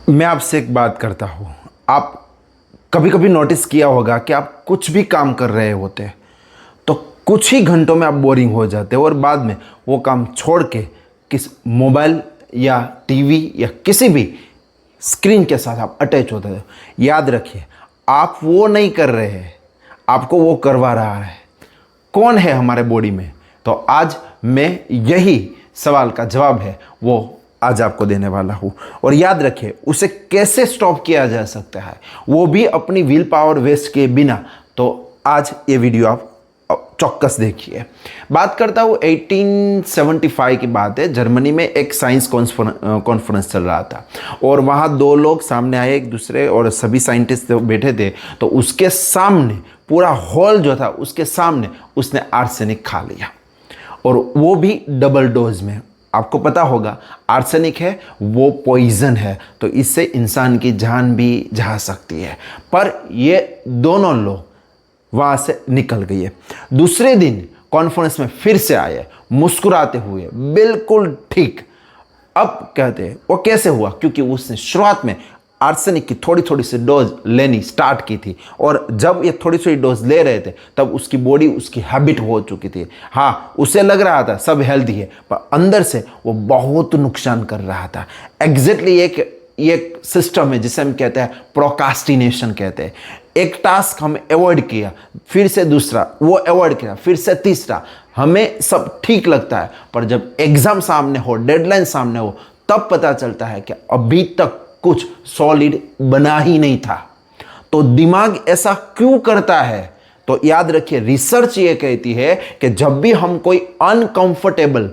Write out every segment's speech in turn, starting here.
मैं आपसे एक बात करता हूँ। आप कभी कभी नोटिस किया होगा कि आप कुछ भी काम कर रहे होते हैं तो कुछ ही घंटों में आप बोरिंग हो जाते हो और बाद में वो काम छोड़ के किस मोबाइल या टीवी या किसी भी स्क्रीन के साथ आप अटैच होते हो। याद रखिए, आप वो नहीं कर रहे हैं, आपको वो करवा रहा है। कौन है हमारे बॉडी में? तो आज मैं यही सवाल का जवाब है वो आज आपको देने वाला हूँ। और याद रखिए, उसे कैसे स्टॉप किया जा सकता है, वो भी अपनी विल पावर वेस्ट के बिना। तो आज ये वीडियो आप चौक्कस देखिए। बात करता हूँ 1875 की बात है। जर्मनी में एक साइंस कॉन्फ्रेंस चल रहा था और वहाँ दो लोग सामने आए एक दूसरे, और सभी साइंटिस्ट बैठे थे। तो उसके सामने पूरा हॉल जो था, उसके सामने उसने आर्सेनिक खा लिया, और वो भी डबल डोज में। आपको पता होगा आर्सेनिक है वो पॉइजन है, तो इससे इंसान की जान भी जा सकती है। पर ये दोनों लोग वहाँ से निकल गए। दूसरे दिन कॉन्फ्रेंस में फिर से आए मुस्कुराते हुए, बिल्कुल ठीक। अब कहते हैं वो कैसे हुआ, क्योंकि उसने शुरुआत में आर्सेनिक की थोड़ी थोड़ी सी डोज लेनी स्टार्ट की थी, और जब ये थोड़ी थोड़ी डोज ले रहे थे तब उसकी बॉडी, उसकी हैबिट हो चुकी थी। हाँ, उसे लग रहा था सब हेल्दी है, पर अंदर से वो बहुत नुकसान कर रहा था। एग्जैक्टली एक सिस्टम है जिसे हम कहते हैं प्रोकास्टिनेशन कहते हैं। एक टास्क हम अवॉइड किया, फिर से दूसरा, वो अवॉइड किया, फिर से तीसरा। हमें सब ठीक लगता है, पर जब एग्जाम सामने हो, डेडलाइन सामने हो, तब पता चलता है कि अभी तक कुछ सॉलिड बना ही नहीं था। तो दिमाग ऐसा क्यों करता है? तो याद रखिए, रिसर्च ये कहती है कि जब भी हम कोई अनकंफर्टेबल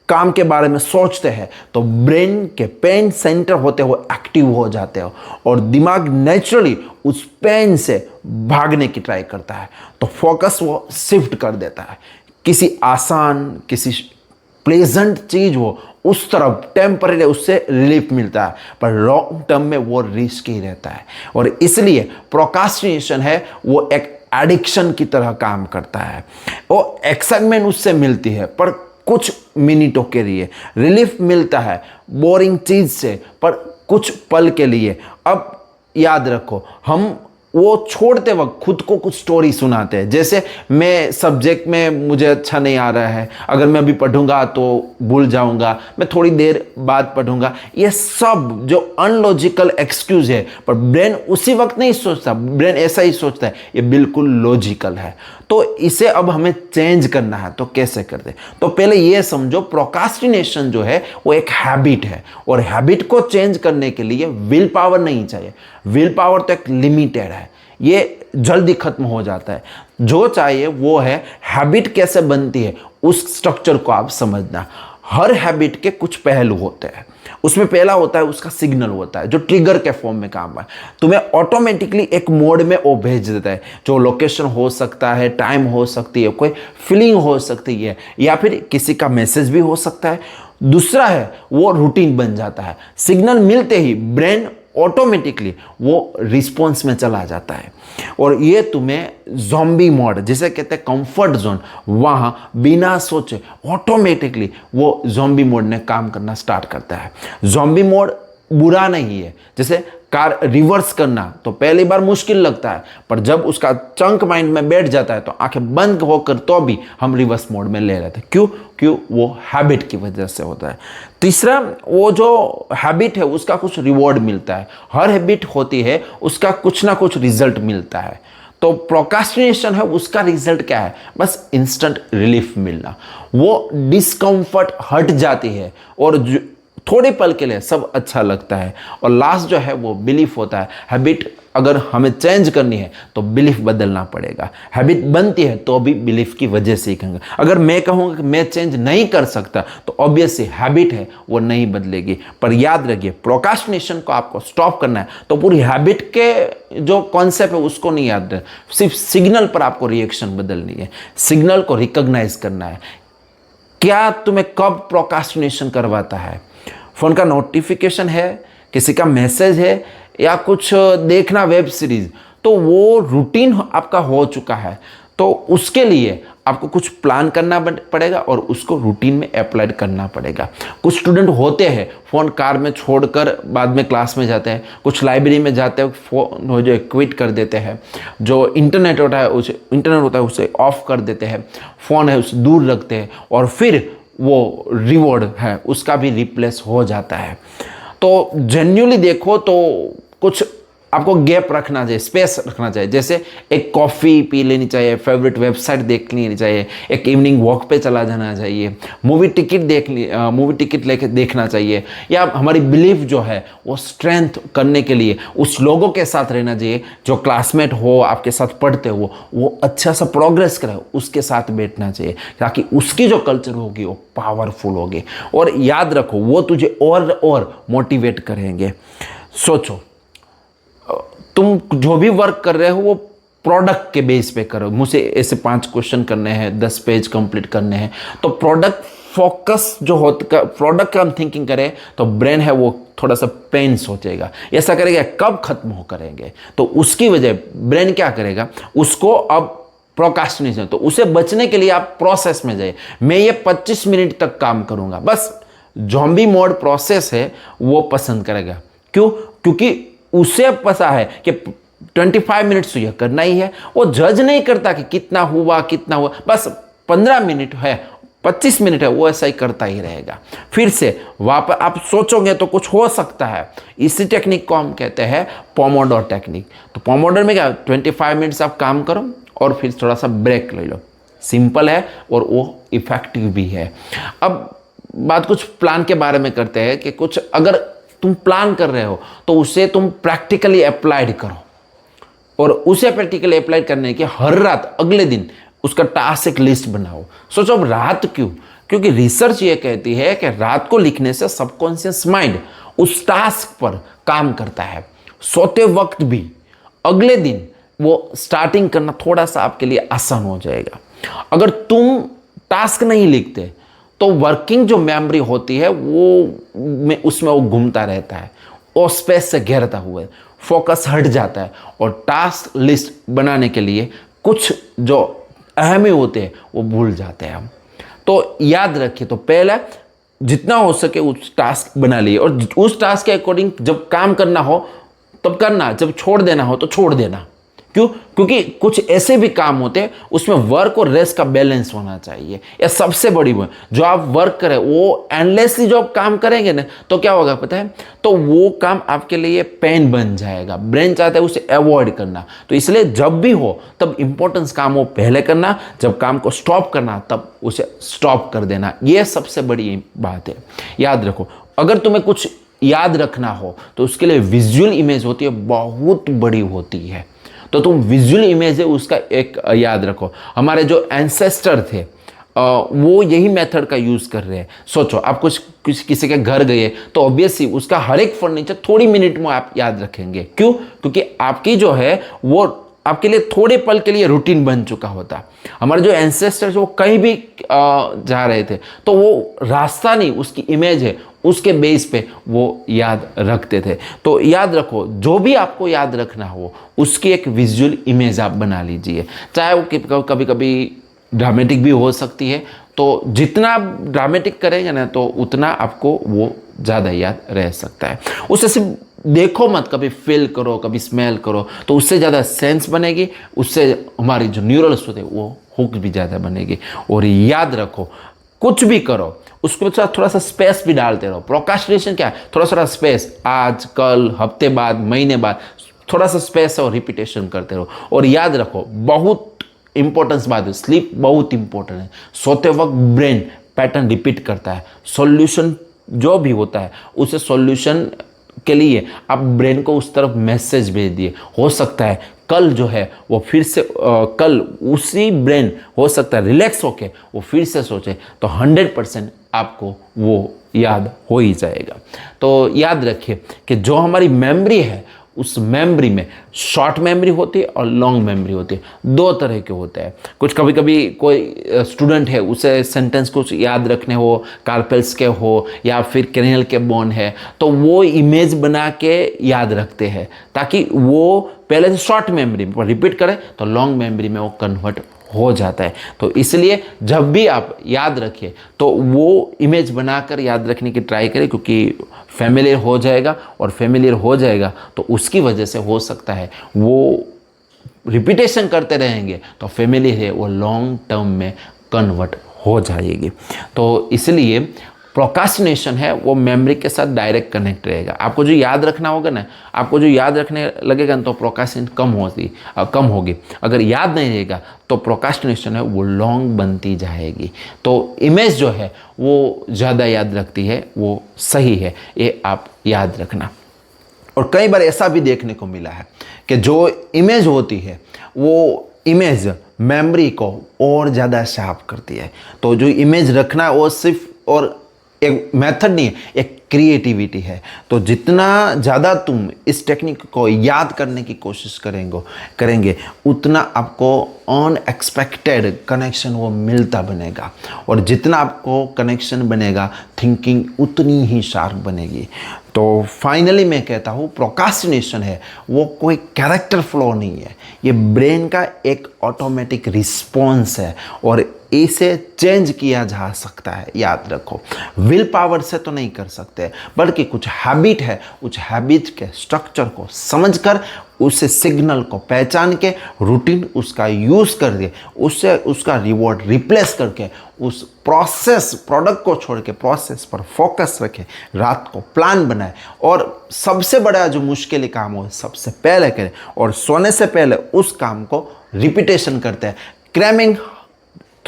काम के बारे में सोचते हैं तो ब्रेन के पेन सेंटर होते हुए एक्टिव हो जाते हो, और दिमाग नेचुरली उस पेन से भागने की ट्राई करता है। तो फोकस वो शिफ्ट कर देता है, किसी आसान, किसी प्लेजेंट चीज हो उस तरफ टेम्परेरी उससे रिलीफ मिलता है, पर लॉन्ग टर्म में वो रिस्क ही रहता है। और इसलिए प्रोकास्टिनेशन है वो एक एडिक्शन की तरह काम करता है। वो एक्साइटमेंट उससे मिलती है, पर कुछ मिनटों के लिए रिलीफ मिलता है बोरिंग चीज से, पर कुछ पल के लिए। अब याद रखो, हम वो छोड़ते वक्त खुद को कुछ स्टोरी सुनाते हैं, जैसे मैं सब्जेक्ट में मुझे अच्छा नहीं आ रहा है, अगर मैं अभी पढ़ूंगा तो भूल जाऊंगा, मैं थोड़ी देर बाद पढ़ूंगा। ये सब जो अनलॉजिकल एक्सक्यूज है, पर ब्रेन उसी वक्त नहीं सोचता, ब्रेन ऐसा ही सोचता है, ये बिल्कुल लॉजिकल है। तो इसे अब हमें चेंज करना है, तो कैसे करते? तो पहले ये समझो, प्रोकास्टिनेशन जो है वो एक हैबिट है, और हैबिट को चेंज करने के लिए विल पावर नहीं चाहिए। विल पावर तो एक लिमिटेड है, ये जल्दी खत्म हो जाता है। जो चाहिए वो है हैबिट कैसे बनती है, उस स्ट्रक्चर को आप समझना। हर हैबिट के कुछ पहलू होते हैं। उसमें पहला होता है उसका सिग्नल होता है, जो ट्रिगर के फॉर्म में काम है। तुम्हें ऑटोमेटिकली एक मोड में वो भेज देता है, जो लोकेशन हो सकता है, टाइम हो सकती है, कोई फीलिंग हो सकती है, या फिर किसी का मैसेज भी हो सकता है। दूसरा है वो रूटीन बन जाता है। सिग्नल मिलते ही ब्रेन ऑटोमेटिकली वो रिस्पॉन्स में चला जाता है, और ये तुम्हें ज़ॉम्बी मोड जिसे कहते हैं कंफर्ट जोन, वहाँ बिना सोचे ऑटोमेटिकली वो ज़ॉम्बी मोड ने काम करना स्टार्ट करता है। ज़ॉम्बी मोड बुरा नहीं है। जैसे कार रिवर्स करना तो पहली बार मुश्किल लगता है, पर जब उसका चंक माइंड में बैठ जाता है तो आंखें बंद होकर तो भी हम रिवर्स मोड में ले लेते हैं। क्यों? वो हैबिट की वजह से होता है। तीसरा, वो जो हैबिट है उसका कुछ रिवॉर्ड मिलता है। हर हैबिट होती है उसका कुछ ना कुछ रिजल्ट मिलता है। तो प्रोकास्टिनेशन है उसका रिजल्ट क्या है? बस इंस्टेंट रिलीफ मिलना। वो डिस्कम्फर्ट हट जाती है और थोड़े पल के लिए सब अच्छा लगता है। और लास्ट जो है वो बिलीफ होता है। हैबिट अगर हमें चेंज करनी है तो बिलीफ बदलना पड़ेगा। हैबिट बनती है तो भी बिलीफ की वजह से ही कहेंगे। अगर मैं कहूँगा कि मैं चेंज नहीं कर सकता तो ऑब्वियसली हैबिट है वो नहीं बदलेगी। पर याद रखिए, प्रोकास्टिनेशन को आपको स्टॉप करना है तो पूरी हैबिट के जो कॉन्सेप्ट है उसको नहीं याद रहे, सिर्फ सिग्नल पर आपको रिएक्शन बदलनी है, सिग्नल को रिकॉग्नाइज करना है। क्या तुम्हें कब प्रोकास्टिनेशन करवाता है? फोन का नोटिफिकेशन है, किसी का मैसेज है, या कुछ देखना वेब सीरीज, तो वो रूटीन आपका हो चुका है। तो उसके लिए आपको कुछ प्लान करना पड़ेगा और उसको रूटीन में अप्लाई करना पड़ेगा। कुछ स्टूडेंट होते हैं फ़ोन कार में छोड़कर बाद में क्लास में जाते हैं, कुछ लाइब्रेरी में जाते हैं फ़ोन जो क्विट कर देते हैं, जो इंटरनेट होता है उसे ऑफ कर देते हैं, फ़ोन है उसे दूर रखते हैं और फिर वो रिवॉर्ड है उसका भी रिप्लेस हो जाता है। तो जेन्युइनली देखो तो कुछ आपको गैप रखना चाहिए, स्पेस रखना चाहिए। जैसे एक कॉफ़ी पी लेनी चाहिए, फेवरेट वेबसाइट देख लेनी चाहिए, एक इवनिंग वॉक पे चला जाना चाहिए, मूवी टिकट लेके देखना चाहिए, या हमारी बिलीफ जो है वो स्ट्रेंथ करने के लिए उस लोगों के साथ रहना चाहिए जो क्लासमेट हो, आपके साथ पढ़ते हो, वो अच्छा सा प्रोग्रेस करे, उसके साथ बैठना चाहिए ताकि उसकी जो कल्चर होगी वो पावरफुल होगी। और याद रखो वो तुझे और मोटिवेट करेंगे। सोचो तुम जो भी वर्क कर रहे हो वो प्रोडक्ट के बेस पे करो। मुझे ऐसे 5 क्वेश्चन करने हैं, 10 पेज कंप्लीट करने हैं, तो प्रोडक्ट फोकस जो होता, प्रोडक्ट का हम थिंकिंग करें तो ब्रेन है वो थोड़ा सा पेन सोचेगा, ऐसा करेगा कब खत्म हो करेंगे, तो उसकी वजह ब्रेन क्या करेगा, उसको अब प्रोकास्टिनेशन, तो उसे बचने के लिए आप प्रोसेस में जाइए। मैं ये 25 मिनट तक काम करूंगा, बस ज़ॉम्बी मोड प्रोसेस है वो पसंद करेगा। क्यों? क्योंकि उसे पता है कि 25 मिनट्स तो यह करना ही है। वो जज नहीं करता कि कितना हुआ, बस 15 मिनट है, 25 मिनट है, वो ऐसा ही करता ही रहेगा। फिर से वापस आप सोचोगे तो कुछ हो सकता है। इसी टेक्निक को हम कहते हैं पोमोडोर टेक्निक। तो पोमोडोर में क्या, 25 मिनट्स आप काम करो और फिर थोड़ा सा ब्रेक ले लो। सिंपल है और वो इफेक्टिव भी है। अब बात कुछ प्लान के बारे में करते हैं कि कुछ अगर तुम प्लान कर रहे हो तो उसे तुम प्रैक्टिकली अप्लाइड करो, और उसे प्रैक्टिकली अप्लाई करने के हर रात अगले दिन उसका टास्क लिस्ट बनाओ। सोचो अब रात क्यों? क्योंकि रिसर्च ये कहती है कि रात को लिखने से सबकॉन्शियस माइंड उस टास्क पर काम करता है। सोते वक्त भी अगले दिन वो स्टार्टिंग करना थोड़ा सा आपके लिए आसान हो जाएगा। अगर तुम टास्क नहीं लिखते तो वर्किंग जो मेमोरी होती है वो उसमें वो घूमता रहता है, और स्पेस से घेरता हुआ है, फोकस हट जाता है, और टास्क लिस्ट बनाने के लिए कुछ जो अहम ही होते हैं वो भूल जाते हैं हम। तो याद रखिए, तो पहला जितना हो सके उस टास्क बना लिए, और उस टास्क के अकॉर्डिंग जब काम करना हो तब करना, जब छोड़ देना हो तो छोड़ देना। क्यों? क्योंकि कुछ ऐसे भी काम होते हैं उसमें वर्क और रेस्ट का बैलेंस होना चाहिए। यह सबसे बड़ी बात। जो आप वर्क करें वो एंडलेसली जो आप काम करेंगे ना, तो क्या होगा पता है, तो वो काम आपके लिए पेन बन जाएगा। ब्रेन चाहता है उसे अवॉइड करना, तो इसलिए जब भी हो तब इंपॉर्टेंस काम हो पहले करना, जब काम को स्टॉप करना तब उसे स्टॉप कर देना। यह सबसे बड़ी बात है। याद रखो, अगर तुम्हें कुछ याद रखना हो तो उसके लिए विजुअल इमेज होती है, बहुत बड़ी होती है। तो तुम विजुअल इमेज है उसका एक याद रखो। हमारे जो एंसेस्टर थे वो यही मेथड का यूज़ कर रहे हैं। सोचो आप कुछ किसी के घर गए तो ऑब्वियसली उसका हर एक फर्नीचर थोड़ी मिनट में आप याद रखेंगे। क्यों? क्योंकि आपकी जो है वो आपके लिए थोड़े पल के लिए रूटीन बन चुका होता। हमारे जो एंसेस्टर्स वो कहीं भी जा रहे थे तो वो रास्ता नहीं, उसकी इमेज है, उसके बेस पे वो याद रखते थे। तो याद रखो, जो भी आपको याद रखना हो उसकी एक विजुअल इमेज आप बना लीजिए। चाहे वो कभी कभी ड्रामेटिक भी हो सकती है, तो जितना आप ड्रामेटिक करेंगे ना तो उतना आपको वो ज़्यादा याद रह सकता है। उसे सिर्फ देखो मत, कभी फील करो, कभी स्मेल करो, तो उससे ज़्यादा सेंस बनेगी, उससे हमारी जो न्यूरल्स होते हैं वो हुक भी ज़्यादा बनेगी। और याद रखो, कुछ भी करो उसके साथ थोड़ा सा स्पेस भी डालते रहो। प्रोक्रास्टिनेशन क्या है? थोड़ा स्पेस, आज, कल, हफ्ते बाद, महीने बाद, थोड़ा सा स्पेस और रिपीटेशन करते रहो। और याद रखो, बहुत इंपॉर्टेंस बात है, स्लीप बहुत इंपॉर्टेंट है। सोते वक्त ब्रेन पैटर्न रिपीट करता है। सॉल्यूशन जो भी होता है उसे सॉल्यूशन के लिए आप ब्रेन को उस तरफ मैसेज भेज दिए। हो सकता है कल जो है वो फिर से कल उसी ब्रेन हो सकता है रिलैक्स होके वो फिर से सोचे, तो 100% आपको वो याद हो ही जाएगा। तो याद रखिए कि जो हमारी मेमोरी है उस मेमोरी में शॉर्ट मेमोरी होती है और लॉन्ग मेमोरी होती है। दो तरह के होते हैं। कुछ कभी कभी कोई स्टूडेंट है उसे सेंटेंस कुछ याद रखने हो, कार्पेल्स के हो या फिर क्रेनियल के बोन है, तो वो इमेज बना के याद रखते हैं ताकि वो पहले से शॉर्ट मेमोरी में रिपीट करे तो लॉन्ग मेमोरी में वो कन्वर्ट हो जाता है। तो इसलिए जब भी आप याद रखिए तो वो इमेज बनाकर याद रखने की ट्राई करें, क्योंकि फेमिलियर हो जाएगा, और फेमिलियर हो जाएगा तो उसकी वजह से हो सकता है वो रिपीटेशन करते रहेंगे तो फैमिली है वो लॉन्ग टर्म में कन्वर्ट हो जाएगी। तो इसलिए प्रोक्रास्टिनेशन है वो मेमोरी के साथ डायरेक्ट कनेक्ट रहेगा। आपको जो याद रखना होगा ना, आपको जो याद रखने लगेगा ना, तो प्रोक्रास्टिनेशन कम होगी। अगर याद नहीं रहेगा तो प्रोक्रास्टिनेशन है वो लॉन्ग बनती जाएगी। तो इमेज जो है वो ज़्यादा याद रखती है, वो सही है, ये आप याद रखना। और कई बार ऐसा भी देखने को मिला है कि जो इमेज होती है वो इमेज मेमोरी को और ज़्यादा शार्प करती है। तो जो इमेज रखना है वो सिर्फ और एक मेथड नहीं है, एक क्रिएटिविटी है। तो जितना ज़्यादा तुम इस टेक्निक को याद करने की कोशिश करेंगे उतना आपको अनएक्सपेक्टेड कनेक्शन वो मिलता बनेगा, और जितना आपको कनेक्शन बनेगा थिंकिंग उतनी ही शार्प बनेगी। तो फाइनली मैं कहता हूँ प्रोक्रास्टिनेशन है वो कोई कैरेक्टर फ्लॉ नहीं है, ये ब्रेन का एक ऑटोमेटिक रिस्पॉन्स है, और इसे चेंज किया जा सकता है। याद रखो, विल पावर से तो नहीं कर सकते, बल्कि कुछ हैबिट है, उस हैबिट के स्ट्रक्चर को समझकर, उसे सिग्नल को पहचान के, रूटीन उसका यूज़ करके, उससे उसका रिवॉर्ड रिप्लेस करके, उस प्रोडक्ट को छोड़ के प्रोसेस पर फोकस रखें, रात को प्लान बनाए, और सबसे बड़ा जो मुश्किल काम हो सबसे पहले करें, और सोने से पहले उस काम को रिपीटेशन करते हैं। क्रैमिंग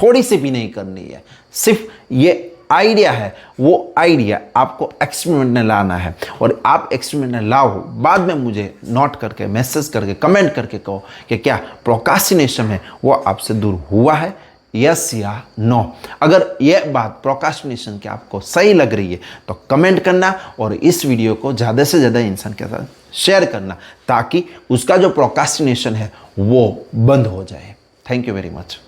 थोड़ी सी भी नहीं करनी है, सिर्फ ये आइडिया है, वो आइडिया आपको एक्सपेरिमेंट में लाना है, और आप एक्सपेरिमेंट में लाओ, बाद में मुझे नोट करके, मैसेज करके, कमेंट करके कहो कि क्या प्रोक्रास्टिनेशन है वो आपसे दूर हुआ है, यस या नो। अगर ये बात प्रोक्रास्टिनेशन की आपको सही लग रही है तो कमेंट करना, और इस वीडियो को ज़्यादा से ज़्यादा इंसान के साथ शेयर करना, ताकि उसका जो प्रोक्रास्टिनेशन है वो बंद हो जाए। Thank you very much.